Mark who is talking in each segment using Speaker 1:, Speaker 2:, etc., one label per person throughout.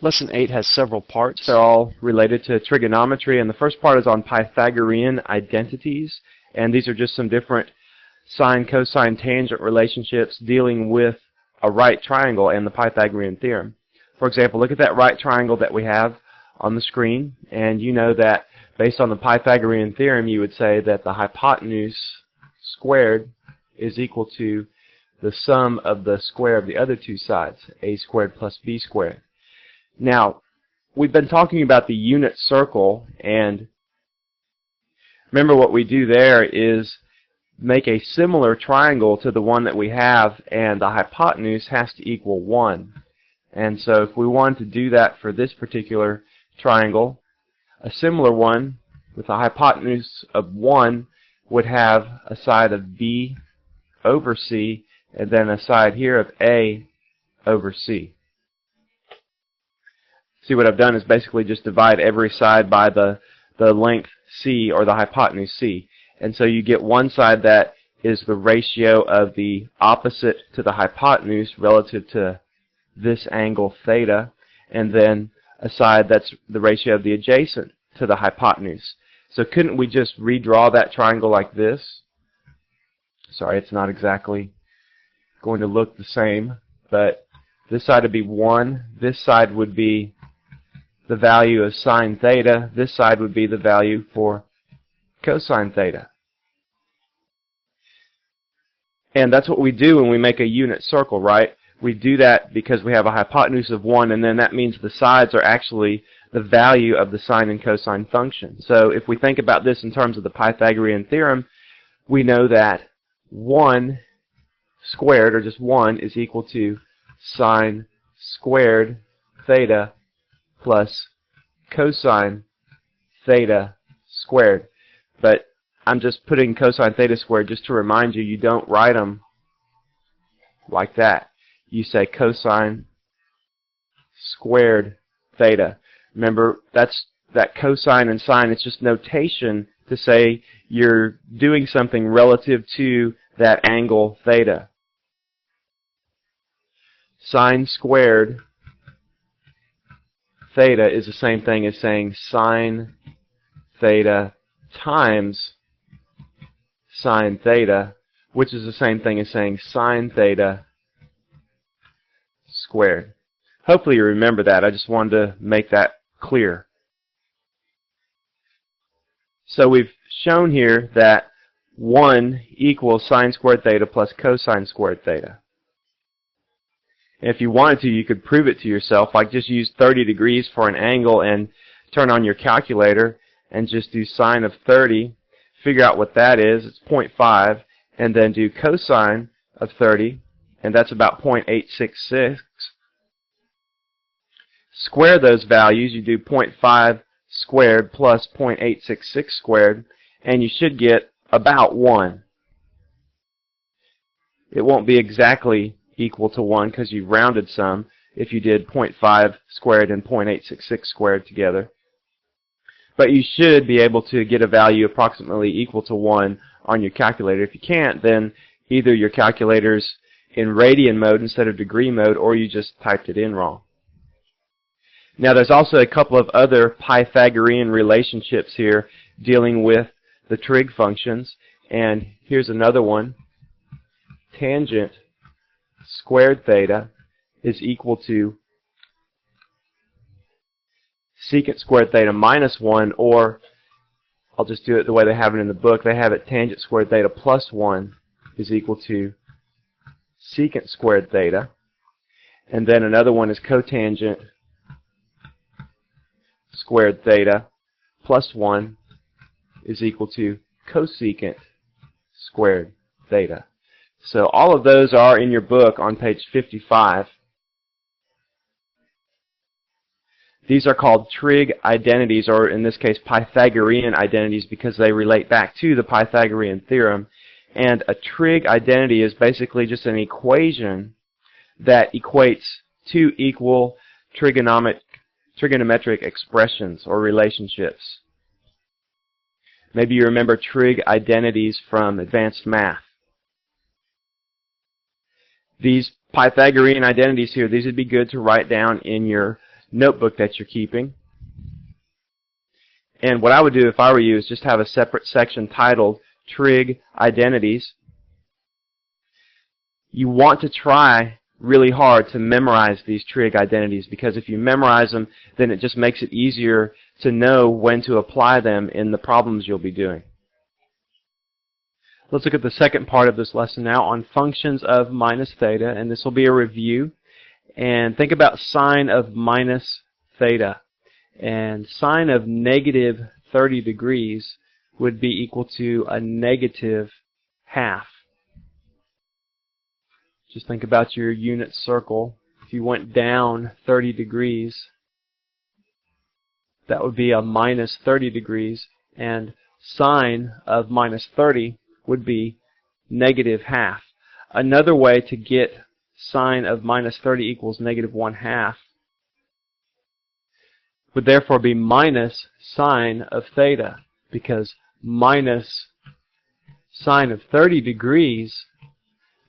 Speaker 1: Lesson 8 has several parts. They're all related to trigonometry, and the first part is on Pythagorean identities, and these are just some different sine, cosine, tangent relationships dealing with a right triangle and the Pythagorean theorem. For example, look at that right triangle that we have on the screen, and you know that based on the Pythagorean theorem you would say that the hypotenuse squared is equal to the sum of the square of the other two sides, a squared plus b squared. Now, we've been talking about the unit circle, and remember what we do there is make a similar triangle to the one that we have, and the hypotenuse has to equal 1. And so if we want to do that for this particular triangle, a similar one with a hypotenuse of 1 would have a side of b over c, and then a side here of a over c. See, what I've done is basically just divide every side by the length c, or the hypotenuse c. And so you get one side that is the ratio of the opposite to the hypotenuse relative to this angle theta, and then a side that's the ratio of the adjacent to the hypotenuse. So couldn't we just redraw that triangle like this? Sorry, it's not exactly going to look the same, but this side would be 1, this side would be the value of sine theta, this side would be the value for cosine theta. And that's what we do when we make a unit circle, right? We do that because we have a hypotenuse of 1, and then that means the sides are actually the value of the sine and cosine function. So if we think about this in terms of the Pythagorean theorem, we know that 1 squared, or just 1, is equal to sine squared theta plus cosine theta squared. But I'm just putting cosine theta squared just to remind you, you don't write them like that. You say cosine squared theta. Remember, that cosine and sine, it's just notation to say you're doing something relative to that angle theta. Sine squared theta is the same thing as saying sine theta times sine theta, which is the same thing as saying sine theta squared. Hopefully you remember that. I just wanted to make that clear. So we've shown here that 1 equals sine squared theta plus cosine squared theta. And if you wanted to, you could prove it to yourself, like just use 30 degrees for an angle and turn on your calculator and just do sine of 30, figure out what that is, it's 0.5, and then do cosine of 30, and that's about 0.866. Square those values, you do 0.5 squared plus 0.866 squared, and you should get about 1. It won't be exactly equal to 1 because you rounded some if you did 0.5 squared and 0.866 squared together. But you should be able to get a value approximately equal to 1 on your calculator. If you can't, then either your calculator's in radian mode instead of degree mode, or you just typed it in wrong. Now there's also a couple of other Pythagorean relationships here dealing with the trig functions, and here's another one. Tangent squared theta is equal to secant squared theta minus 1, or I'll just do it the way they have it in the book. They have it tangent squared theta plus 1 is equal to secant squared theta. And then another one is cotangent squared theta plus 1 is equal to cosecant squared theta. So all of those are in your book on page 55. These are called trig identities, or in this case Pythagorean identities, because they relate back to the Pythagorean theorem. And a trig identity is basically just an equation that equates two equal trigonometric expressions or relationships. Maybe you remember trig identities from advanced math. These Pythagorean identities here, these would be good to write down in your notebook that you're keeping. And what I would do if I were you is just have a separate section titled Trig Identities. You want to try really hard to memorize these trig identities, because if you memorize them, then it just makes it easier to know when to apply them in the problems you'll be doing. Let's look at the second part of this lesson now on functions of minus theta, and this will be a review. And think about sine of minus theta. And sine of negative 30 degrees would be equal to a negative half. Just think about your unit circle. If you went down 30 degrees, that would be a minus 30 degrees, and sine of minus 30 would be negative half. Another way to get sine of minus 30 equals negative 1/2 would therefore be minus sine of theta, because minus sine of 30 degrees,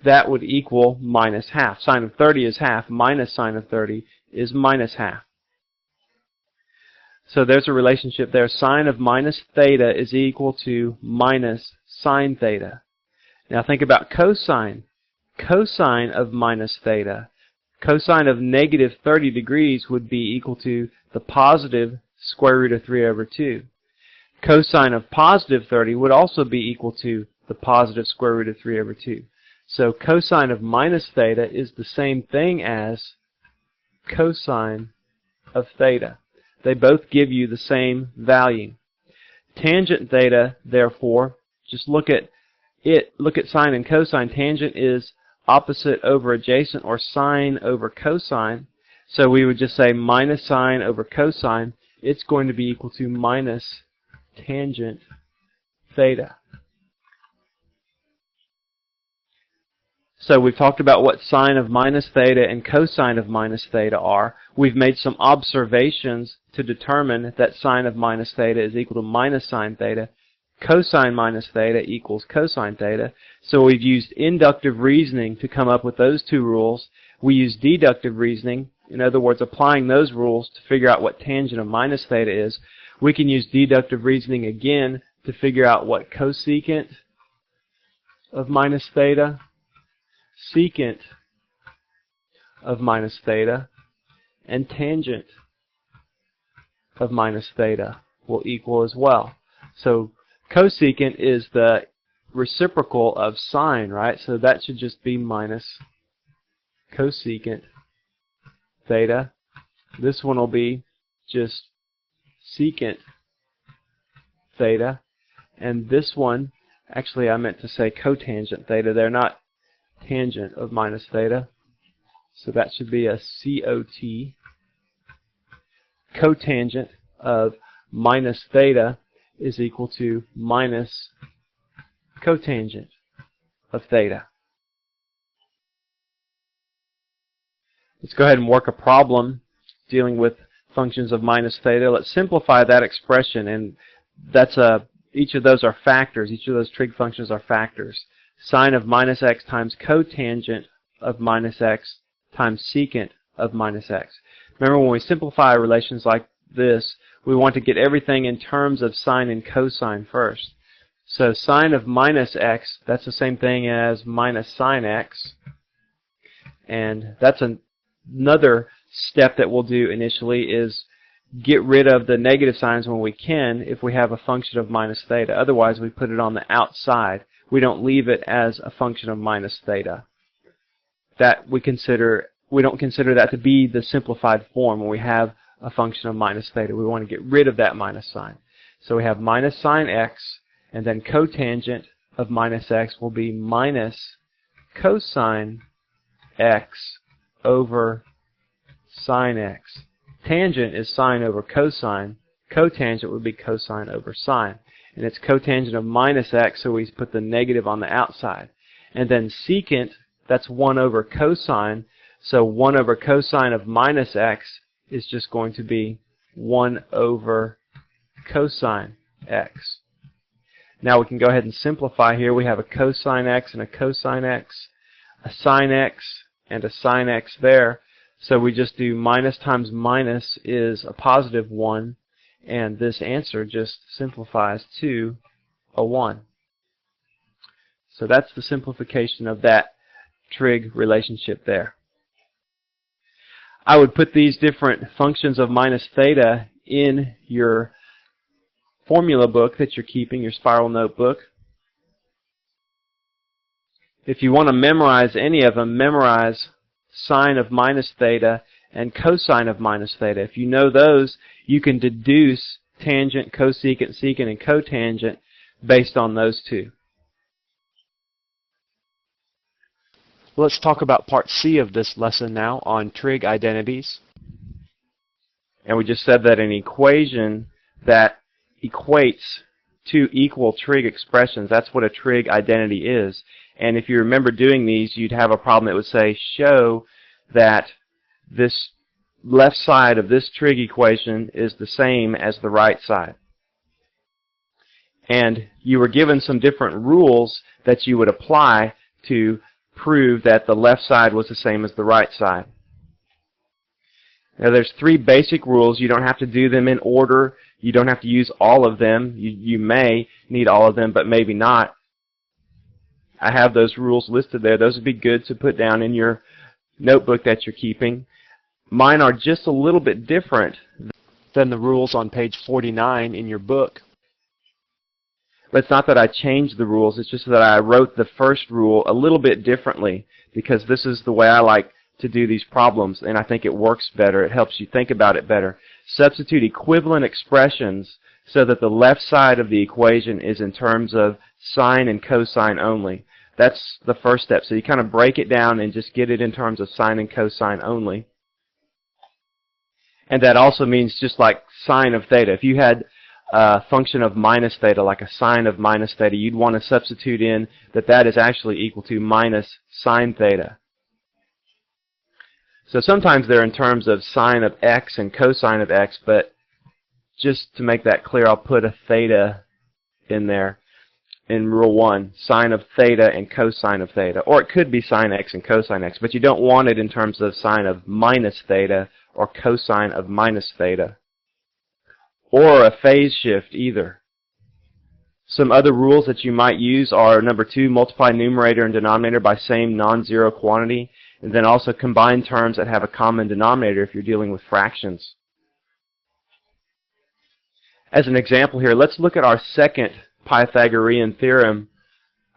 Speaker 1: that would equal minus half. Sine of 30 is half, minus sine of 30 is minus half. So there's a relationship there. Sine of minus theta is equal to minus sine theta. Now think about cosine. Cosine of minus theta. Cosine of negative 30 degrees would be equal to the positive square root of 3/2. Cosine of positive 30 would also be equal to the positive square root of 3/2. So cosine of minus theta is the same thing as cosine of theta. They both give you the same value. Tangent theta, therefore, just look at it. Look at sine and cosine. Tangent is opposite over adjacent, or sine over cosine. So we would just say minus sine over cosine. It's going to be equal to minus tangent theta. So we've talked about what sine of minus theta and cosine of minus theta are. We've made some observations to determine that sine of minus theta is equal to minus sine theta. Cosine minus theta equals cosine theta. So we've used inductive reasoning to come up with those two rules. We use deductive reasoning, in other words, applying those rules to figure out what tangent of minus theta is. We can use deductive reasoning again to figure out what cosecant of minus theta, secant of minus theta, and tangent of minus theta will equal as well. So cosecant is the reciprocal of sine, right? So that should just be minus cosecant theta. This one will be just secant theta. And this one, actually I meant to say cotangent theta. They're not tangent of minus theta. So that should be a COT. Cotangent of minus theta is equal to minus cotangent of theta. Let's go ahead and work a problem dealing with functions of minus theta. Let's simplify that expression, and that's each of those are factors. Each of those trig functions are factors. Sine of minus x times cotangent of minus x times secant of minus x. Remember, when we simplify relations like this, we want to get everything in terms of sine and cosine first. So sine of minus x, that's the same thing as minus sine x. And that's another step that we'll do initially, is get rid of the negative signs when we can if we have a function of minus theta. Otherwise, we put it on the outside. We don't leave it as a function of minus theta. That we don't consider that to be the simplified form when we have a function of minus theta. We want to get rid of that minus sign. So we have minus sine x, and then cotangent of minus x will be minus cosine x over sine x. Tangent is sine over cosine. Cotangent would be cosine over sine. And it's cotangent of minus x, so we put the negative on the outside. And then secant, that's 1 over cosine. So 1 over cosine of minus x is just going to be 1 over cosine x. Now we can go ahead and simplify here. We have a cosine x and a cosine x, a sine x and a sine x there. So we just do minus times minus is a positive 1, and this answer just simplifies to a 1. So that's the simplification of that trig relationship there. I would put these different functions of minus theta in your formula book that you're keeping, your spiral notebook. If you want to memorize any of them, memorize sine of minus theta and cosine of minus theta. If you know those, you can deduce tangent, cosecant, secant, and cotangent based on those two. Let's talk about part C of this lesson now on trig identities. And we just said that an equation that equates two equal trig expressions, that's what a trig identity is. And if you remember doing these, you'd have a problem that would say, show that this left side of this trig equation is the same as the right side. And you were given some different rules that you would apply to prove that the left side was the same as the right side. Now there's three basic rules. You don't have to do them in order. You don't have to use all of them. You may need all of them, but maybe not. I have those rules listed there. Those would be good to put down in your notebook that you're keeping. Mine are just a little bit different than the rules on page 49 in your book. But it's not that I changed the rules, it's just that I wrote the first rule a little bit differently, because this is the way I like to do these problems, and I think it works better. It helps you think about it better. Substitute equivalent expressions so that the left side of the equation is in terms of sine and cosine only. That's the first step. So you kind of break it down and just get it in terms of sine and cosine only. And that also means just like sine of theta. If you had a function of minus theta, like a sine of minus theta, you'd want to substitute in that that is actually equal to minus sine theta. So sometimes they're in terms of sine of x and cosine of x, but just to make that clear, I'll put a theta in there in rule 1, sine of theta and cosine of theta. Or it could be sine x and cosine x, but you don't want it in terms of sine of minus theta or cosine of minus theta. Or a phase shift either. Some other rules that you might use are number 2, multiply numerator and denominator by same non-zero quantity, and then also combine terms that have a common denominator if you're dealing with fractions. As an example here, let's look at our second Pythagorean theorem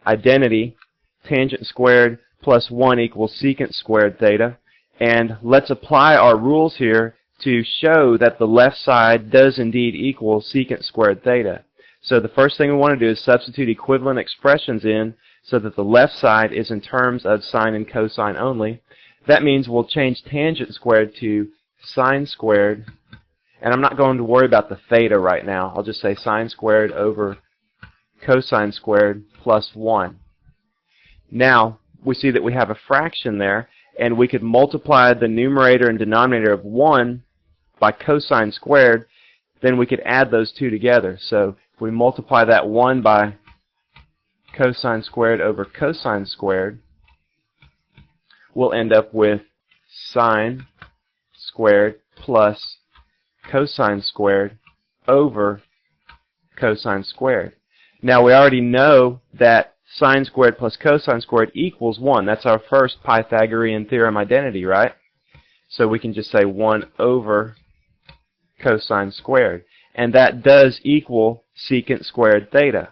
Speaker 1: identity, tangent squared plus 1 equals secant squared theta, and let's apply our rules here to show that the left side does indeed equal secant squared theta. So the first thing we want to do is substitute equivalent expressions in so that the left side is in terms of sine and cosine only. That means we'll change tangent squared to sine squared, and I'm not going to worry about the theta right now. I'll just say sine squared over cosine squared plus 1. Now we see that we have a fraction there, and we could multiply the numerator and denominator of 1 by cosine squared, then we could add those two together. So if we multiply that 1 by cosine squared over cosine squared, we'll end up with sine squared plus cosine squared over cosine squared. Now we already know that sine squared plus cosine squared equals 1. That's our first Pythagorean theorem identity, right? So we can just say 1 over cosine squared. And that does equal secant squared theta.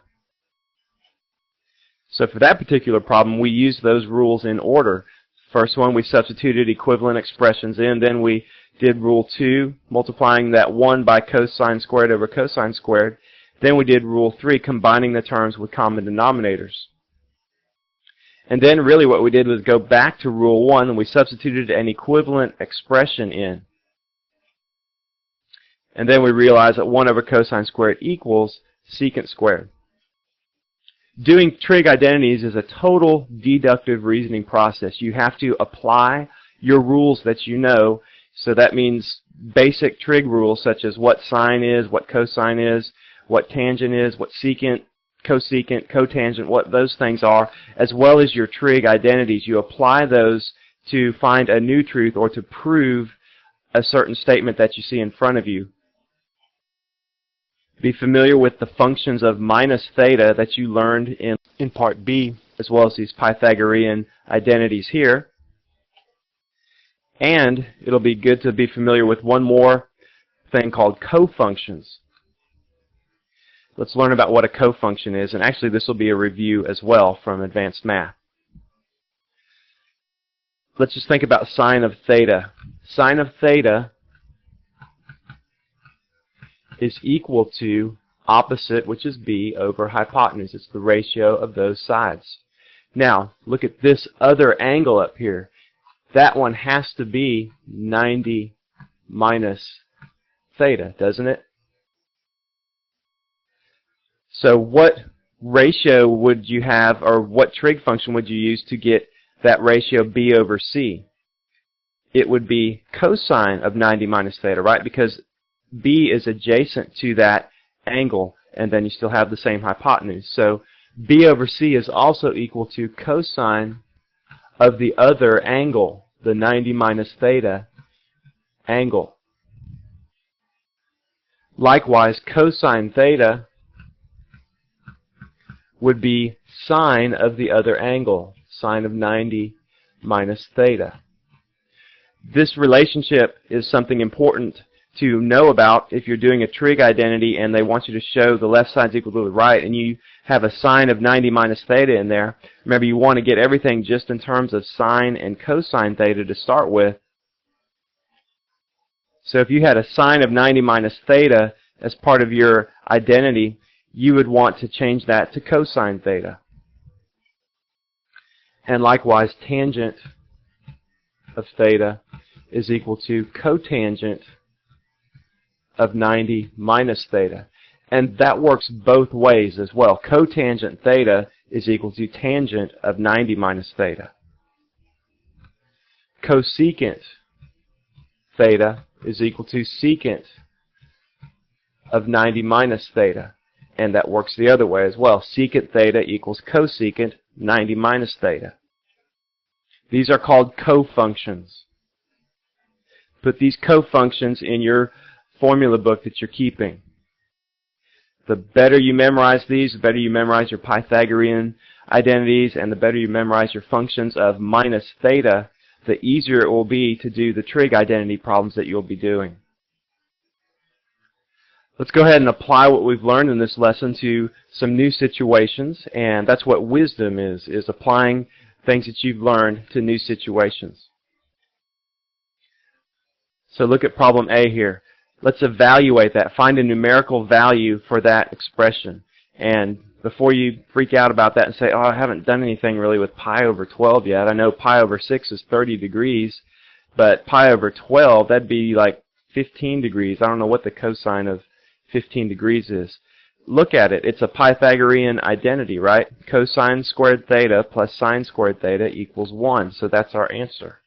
Speaker 1: So for that particular problem, we used those rules in order. First one, we substituted equivalent expressions in. Then we did rule 2, multiplying that 1 by cosine squared over cosine squared. Then we did rule 3, combining the terms with common denominators. And then really what we did was go back to rule 1 and we substituted an equivalent expression in. And then we realized that 1 over cosine squared equals secant squared. Doing trig identities is a total deductive reasoning process. You have to apply your rules that you know. So that means basic trig rules such as what sine is, what cosine is, what tangent is, what secant, cosecant, cotangent, what those things are, as well as your trig identities. You apply those to find a new truth or to prove a certain statement that you see in front of you. Be familiar with the functions of minus theta that you learned in Part B, as well as these Pythagorean identities here. And it'll be good to be familiar with one more thing called cofunctions. Let's learn about what a cofunction is, and actually this will be a review as well from advanced math. Let's just think about sine of theta. Sine of theta is equal to opposite, which is b, over hypotenuse. It's the ratio of those sides. Now, look at this other angle up here. That one has to be 90 minus theta, doesn't it? So what ratio would you have, or what trig function would you use to get that ratio b over c? It would be cosine of 90 minus theta, right? Because b is adjacent to that angle, and then you still have the same hypotenuse. So b over c is also equal to cosine of the other angle, the 90 minus theta angle. Likewise, cosine theta would be sine of the other angle, sine of 90 minus theta. This relationship is something important to know about if you're doing a trig identity and they want you to show the left side's equal to the right, and you have a sine of 90 minus theta in there. Remember, you want to get everything just in terms of sine and cosine theta to start with. So if you had a sine of 90 minus theta as part of your identity, you would want to change that to cosine theta. And likewise, tangent of theta is equal to cotangent of 90 minus theta. And that works both ways as well. Cotangent theta is equal to tangent of 90 minus theta. Cosecant theta is equal to secant of 90 minus theta. And that works the other way as well. Secant theta equals cosecant 90 minus theta. These are called cofunctions. Put these cofunctions in your formula book that you're keeping. The better you memorize these, the better you memorize your Pythagorean identities, and the better you memorize your functions of minus theta, the easier it will be to do the trig identity problems that you'll be doing. Let's go ahead and apply what we've learned in this lesson to some new situations, and that's what wisdom is applying things that you've learned to new situations. So look at problem A here. Let's evaluate that. Find a numerical value for that expression. And before you freak out about that and say, oh, I haven't done anything really with pi over 12 yet. I know pi over 6 is 30 degrees, but pi over 12, that'd be like 15 degrees. I don't know what the cosine of 15 degrees is. Look at it. It's a Pythagorean identity, right? Cosine squared theta plus sine squared theta equals 1. So that's our answer.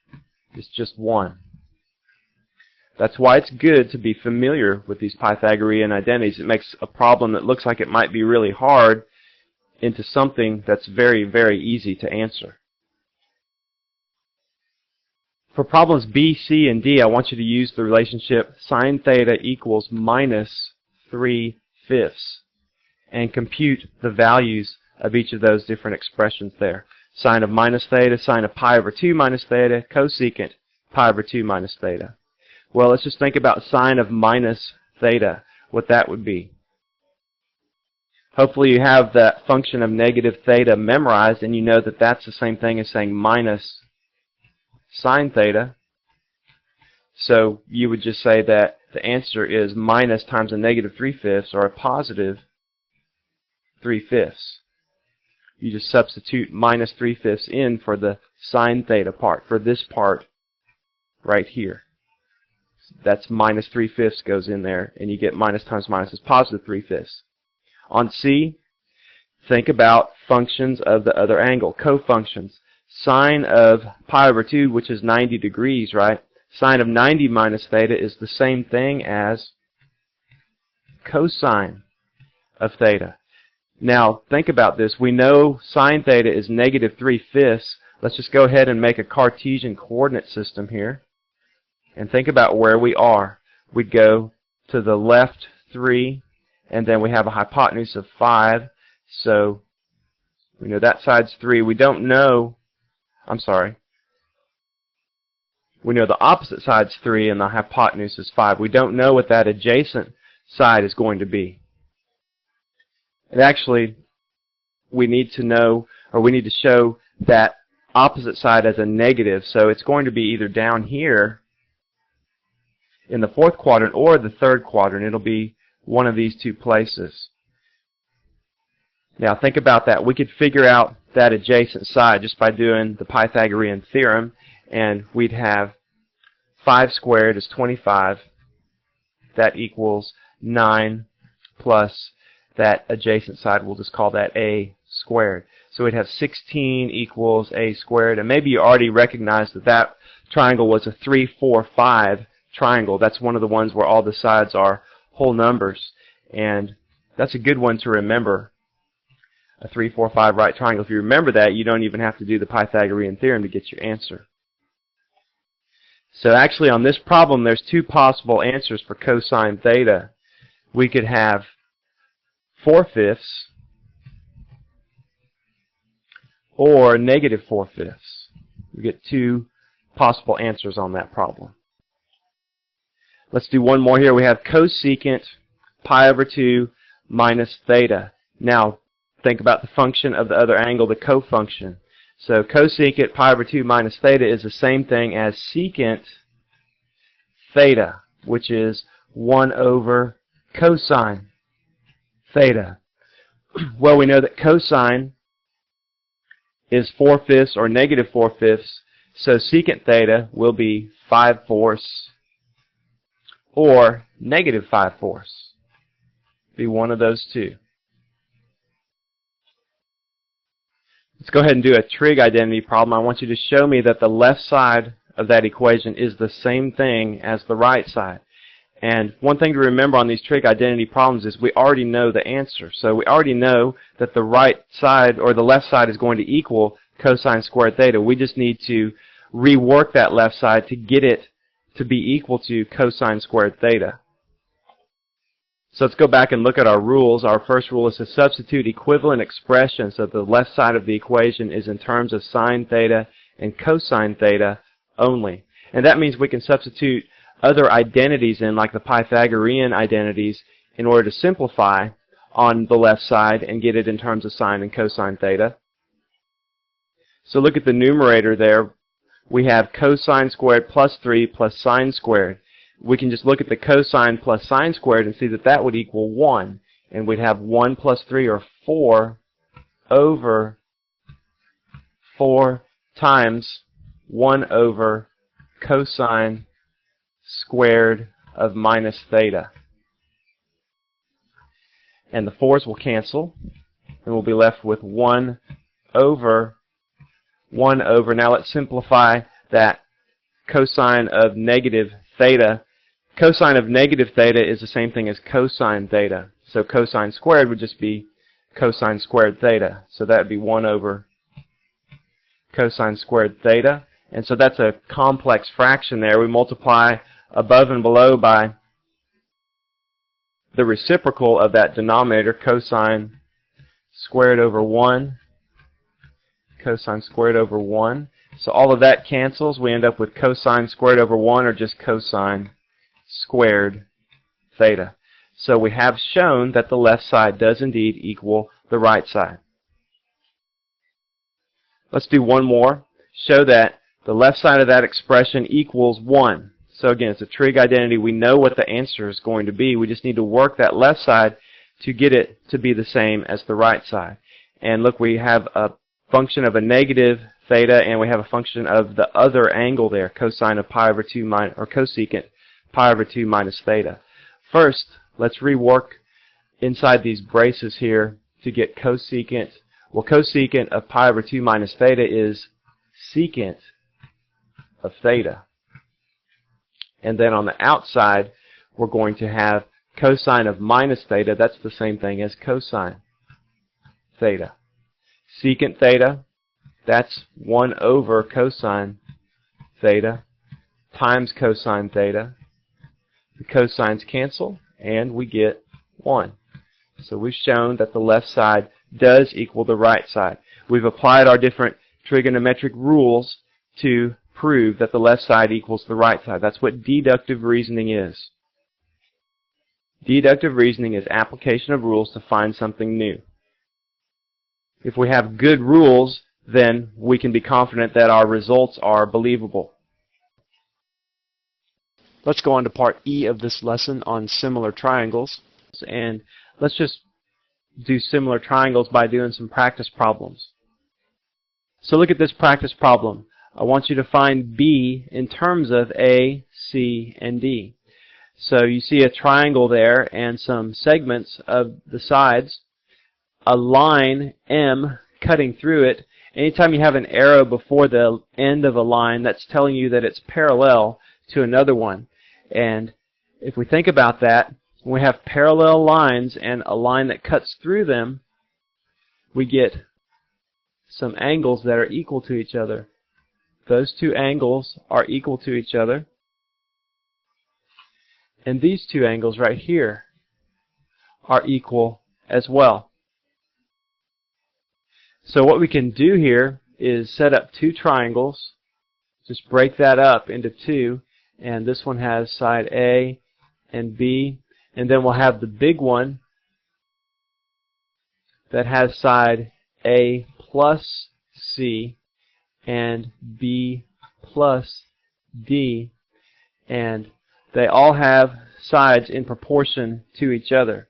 Speaker 1: It's just 1. That's why it's good to be familiar with these Pythagorean identities. It makes a problem that looks like it might be really hard into something that's very, very easy to answer. For problems B, C, and D, I want you to use the relationship sine theta equals minus 3/5 and compute the values of each of those different expressions there. Sine of minus theta, sine of pi over 2 minus theta, cosecant pi over 2 minus theta. Well, let's just think about sine of minus theta, what that would be. Hopefully you have that function of negative theta memorized, and you know that that's the same thing as saying minus sine theta. So you would just say that the answer is minus times a negative 3/5 or a positive 3/5. You just substitute minus 3/5 in for the sine theta part, for this part right here. That's minus 3/5 goes in there, and you get minus times minus is positive 3/5. On C, think about functions of the other angle, cofunctions. Sine of pi over 2, which is 90 degrees, right? Sine of 90 minus theta is the same thing as cosine of theta. Now, think about this. We know sine theta is negative 3/5. Let's just go ahead and make a Cartesian coordinate system here and think about where we are. We'd go to the left 3, and then we have a hypotenuse of 5, so we know that side's 3. We don't know, we know the opposite side's 3 and the hypotenuse is 5. We don't know what that adjacent side is going to be. And actually, we need to know, or we need to show that opposite side as a negative, so it's going to be either down here in the 4th quadrant or the 3rd quadrant. It'll be one of these two places. Now think about that. We could figure out that adjacent side just by doing the Pythagorean theorem, and we'd have 5 squared is 25. That equals 9 plus that adjacent side. We'll just call that a squared. So we'd have 16 equals a squared, and maybe you already recognize that that triangle was a 3, 4, 5 triangle. That's one of the ones where all the sides are whole numbers, and that's a good one to remember. A 3, 4, 5 right triangle. If you remember that, you don't even have to do the Pythagorean theorem to get your answer. So actually on this problem, there's two possible answers for cosine theta. We could have 4/5 or negative 4/5. We get two possible answers on that problem. Let's do one more here. We have cosecant pi over 2 minus theta. Now, think about the function of the other angle, the cofunction. So cosecant pi over 2 minus theta is the same thing as secant theta, which is 1 over cosine theta. Well, we know that cosine is 4/5 or negative 4/5, so secant theta will be 5/4 or negative 5/4. Be one of those two. Let's go ahead and do a trig identity problem. I want you to show me that the left side of that equation is the same thing as the right side. And one thing to remember on these trig identity problems is we already know the answer. So we already know that the right side or the left side is going to equal cosine squared theta. We just need to rework that left side to get it to be equal to cosine squared theta. So let's go back and look at our rules. Our first rule is to substitute equivalent expressions so the left side of the equation is in terms of sine theta and cosine theta only. And that means we can substitute other identities in, like the Pythagorean identities, in order to simplify on the left side and get it in terms of sine and cosine theta. So look at the numerator there. We have cosine squared plus 3 plus sine squared. We can just look at the cosine plus sine squared and see that that would equal 1. And we'd have 1 plus 3, or 4, over 4 times 1 over cosine squared of minus theta. And the 4's will cancel, and we'll be left with 1 over. Now let's simplify that cosine of negative theta. Cosine of negative theta is the same thing as cosine theta. So cosine squared would just be cosine squared theta. So that would be 1 over cosine squared theta. And so that's a complex fraction there. We multiply above and below by the reciprocal of that denominator, cosine squared over 1. Cosine squared over 1. So all of that cancels. We end up with cosine squared over 1, or just cosine squared theta. So we have shown that the left side does indeed equal the right side. Let's do one more. Show that the left side of that expression equals 1. So again, it's a trig identity. We know what the answer is going to be. We just need to work that left side to get it to be the same as the right side. And look, we have a function of a negative theta, and we have a function of the other angle there, cosine of pi over 2 minus, or cosecant pi over 2 minus theta. First, let's rework inside these braces here to get cosecant. Well, cosecant of pi over 2 minus theta is secant of theta. And then on the outside, we're going to have cosine of minus theta. That's the same thing as cosine theta. Secant theta That's 1 over cosine theta times cosine theta. The cosines cancel, and we get 1. So we've shown that the left side does equal the right side. We've applied our different trigonometric rules to prove that the left side equals the right side. That's what deductive reasoning is. Deductive reasoning is application of rules to find something new. If we have good rules, then we can be confident that our results are believable. Let's go on to part E of this lesson on similar triangles. And let's just do similar triangles by doing some practice problems. So look at this practice problem. I want you to find B in terms of A, C, and D. So you see a triangle there and some segments of the sides, a line M cutting through it. Anytime you have an arrow before the end of a line, that's telling you that it's parallel to another one. And if we think about that, when we have parallel lines and a line that cuts through them, we get some angles that are equal to each other. Those two angles are equal to each other. And these two angles right here are equal as well. So what we can do here is set up two triangles. Just break that up into two. And this one has side A and B. And then we'll have the big one that has side A plus C and B plus D. And they all have sides in proportion to each other.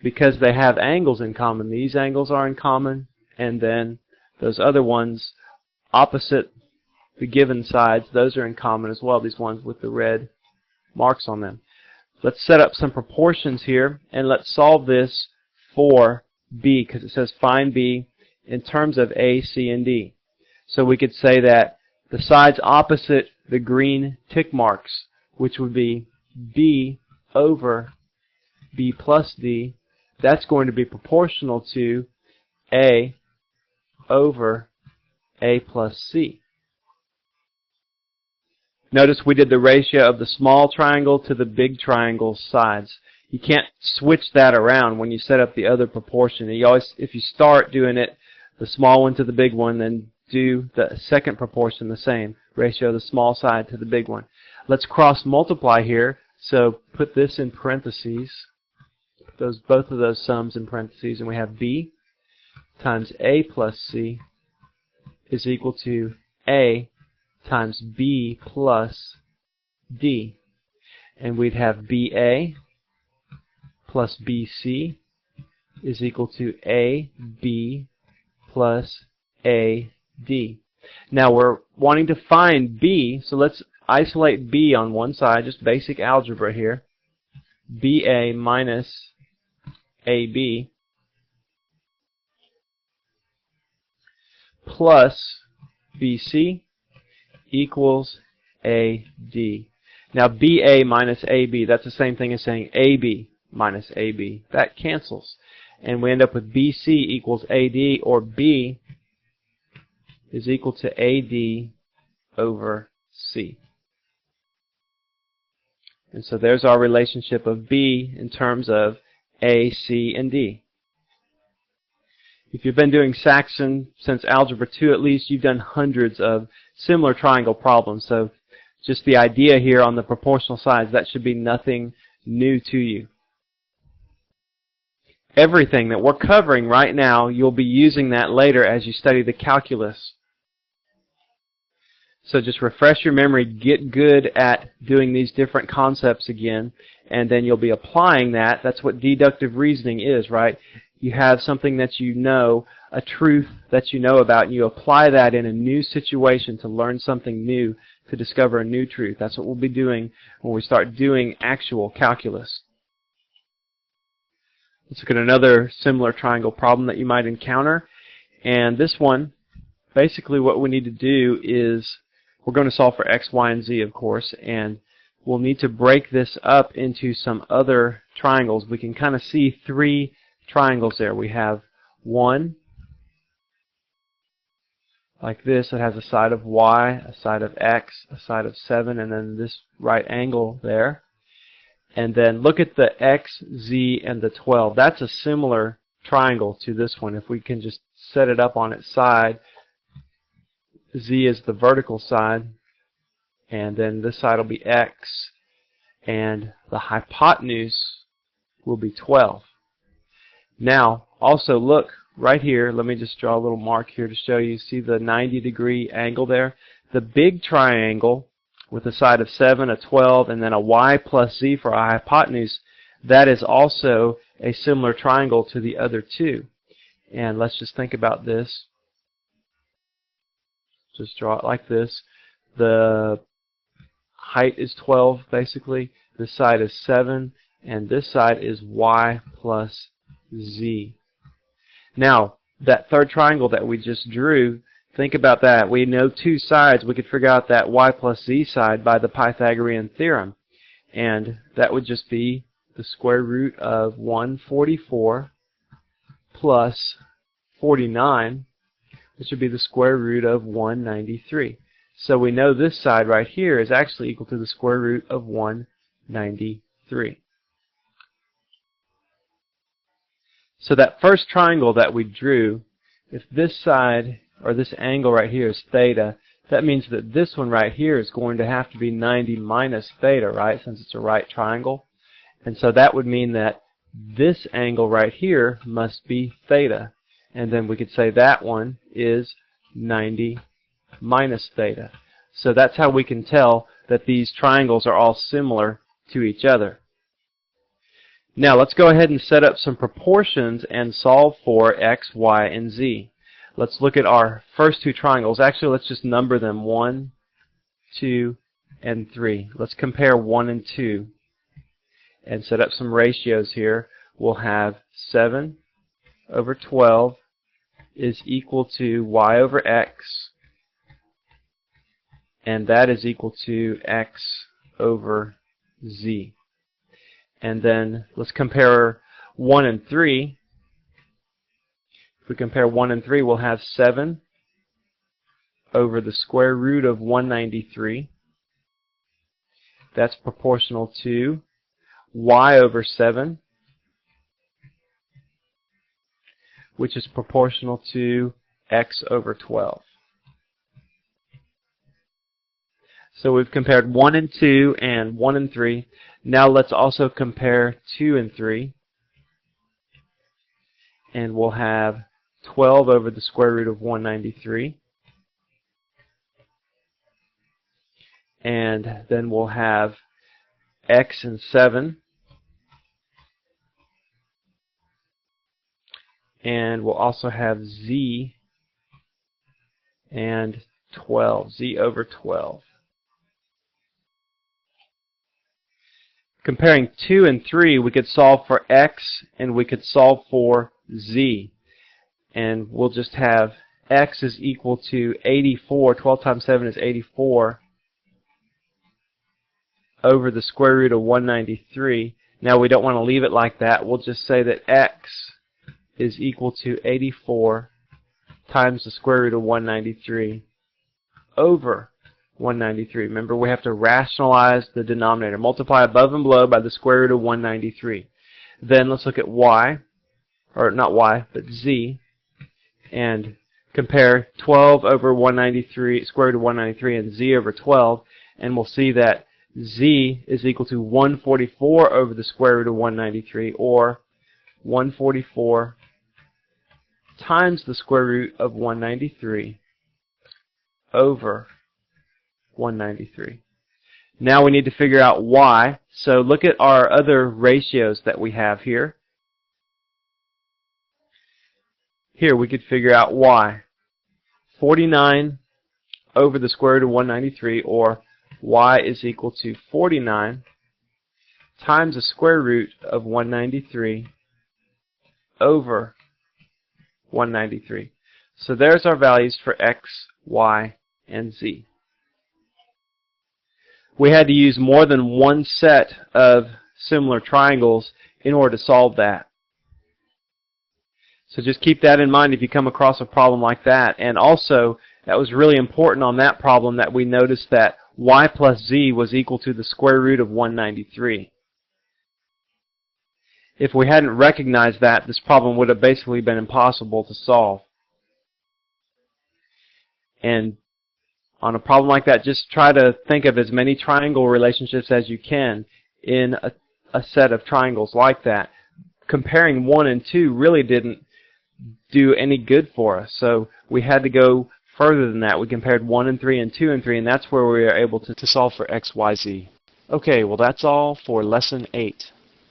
Speaker 1: Because they have angles in common, these angles are in common, and then those other ones opposite the given sides, those are in common as well, these ones with the red marks on them. Let's set up some proportions here, and let's solve this for B, because it says find B in terms of A, C, and D. So we could say that the sides opposite the green tick marks, which would be B over B plus D, that's going to be proportional to A over A plus C. Notice we did the ratio of the small triangle to the big triangle's sides. You can't switch that around when you set up the other proportion. You always, if you start doing it, the small one to the big one, then do the second proportion the same. Ratio of the small side to the big one. Let's cross multiply here. So put this in parentheses. Put both of those sums in parentheses, and we have B times A plus C is equal to A times B plus D. And we'd have BA plus BC is equal to AB plus AD. Now we're wanting to find B, so let's isolate B on one side, just basic algebra here. BA minus AB plus BC equals AD. Now BA minus AB, that's the same thing as saying AB minus AB. That cancels. And we end up with BC equals AD, or B is equal to AD over C. And so there's our relationship of B in terms of A, C, and D. If you've been doing Saxon since Algebra 2 at least, you've done hundreds of similar triangle problems. So just the idea here on the proportional sides, that should be nothing new to you. Everything that we're covering right now, you'll be using that later as you study the calculus. So just refresh your memory, get good at doing these different concepts again, and then you'll be applying that. That's what deductive reasoning is, right? You have something that you know, a truth that you know about, and you apply that in a new situation to learn something new, to discover a new truth. That's what we'll be doing when we start doing actual calculus. Let's look at another similar triangle problem that you might encounter. And this one, basically what we need to do is, we're going to solve for x, y, and z, of course, and we'll need to break this up into some other triangles. We can kind of see three triangles there. We have 1, like this. It has a side of y, a side of x, a side of 7, and then this right angle there. And then look at the x, z, and the 12. That's a similar triangle to this one. If we can just set it up on its side, z is the vertical side, and then this side will be x, and the hypotenuse will be 12. Now, also look right here. Let me just draw a little mark here to show you. See the 90-degree angle there? The big triangle with a side of 7, a 12, and then a y plus z for a hypotenuse, that is also a similar triangle to the other two. And let's just think about this. Just draw it like this. The height is 12, basically. This side is 7, and this side is y plus z. Now, that third triangle that we just drew, think about that. We know two sides. We could figure out that y plus z side by the Pythagorean theorem. And that would just be the square root of 144 plus 49, which would be the square root of 193. So we know this side right here is actually equal to the square root of 193. So that first triangle that we drew, if this side, or this angle right here is theta, that means that this one right here is going to have to be 90 minus theta, right, since it's a right triangle. And so that would mean that this angle right here must be theta. And then we could say that one is 90 minus theta. So that's how we can tell that these triangles are all similar to each other. Now let's go ahead and set up some proportions and solve for x, y, and z. Let's look at our first two triangles. Actually, let's just number them 1, 2, and 3. Let's compare 1 and 2 and set up some ratios here. We'll have 7 over 12 is equal to y over x, and that is equal to x over z. And then let's compare 1 and 3. If we compare 1 and 3, we'll have 7 over the square root of 193. That's proportional to y over 7, which is proportional to x over 12. So we've compared 1 and 2 and 1 and 3. Now let's also compare 2 and 3. And we'll have 12 over the square root of 193. And then we'll have x and 7. And we'll also have z and 12, z over 12. Comparing 2 and 3, we could solve for x and we could solve for z. And we'll just have x is equal to 84, 12 times 7 is 84, over the square root of 193. Now we don't want to leave it like that. We'll just say that x is equal to 84 times the square root of 193 over 193. Remember, we have to rationalize the denominator. Multiply above and below by the square root of 193. Then let's look at y, or not y, but z, and compare 12 over 193, square root of 193, and z over 12, and we'll see that z is equal to 144 over the square root of 193, or 144 times the square root of 193 over 193. Now we need to figure out y. So look at our other ratios that we have here. Here we could figure out y. 49 over the square root of 193, or y is equal to 49 times the square root of 193 over 193. So there's our values for x, y, and z. We had to use more than one set of similar triangles in order to solve that. So just keep that in mind if you come across a problem like that. And also, That was really important on that problem, that we noticed that y plus z was equal to the square root of 193. If we hadn't recognized that, this problem would have basically been impossible to solve. And on a problem like that, just try to think of as many triangle relationships as you can in a set of triangles like that. Comparing 1 and 2 really didn't do any good for us, so we had to go further than that. We compared 1 and 3 and 2 and 3, and that's where we were able to solve for x, y, z. Okay, well that's all for Lesson 8.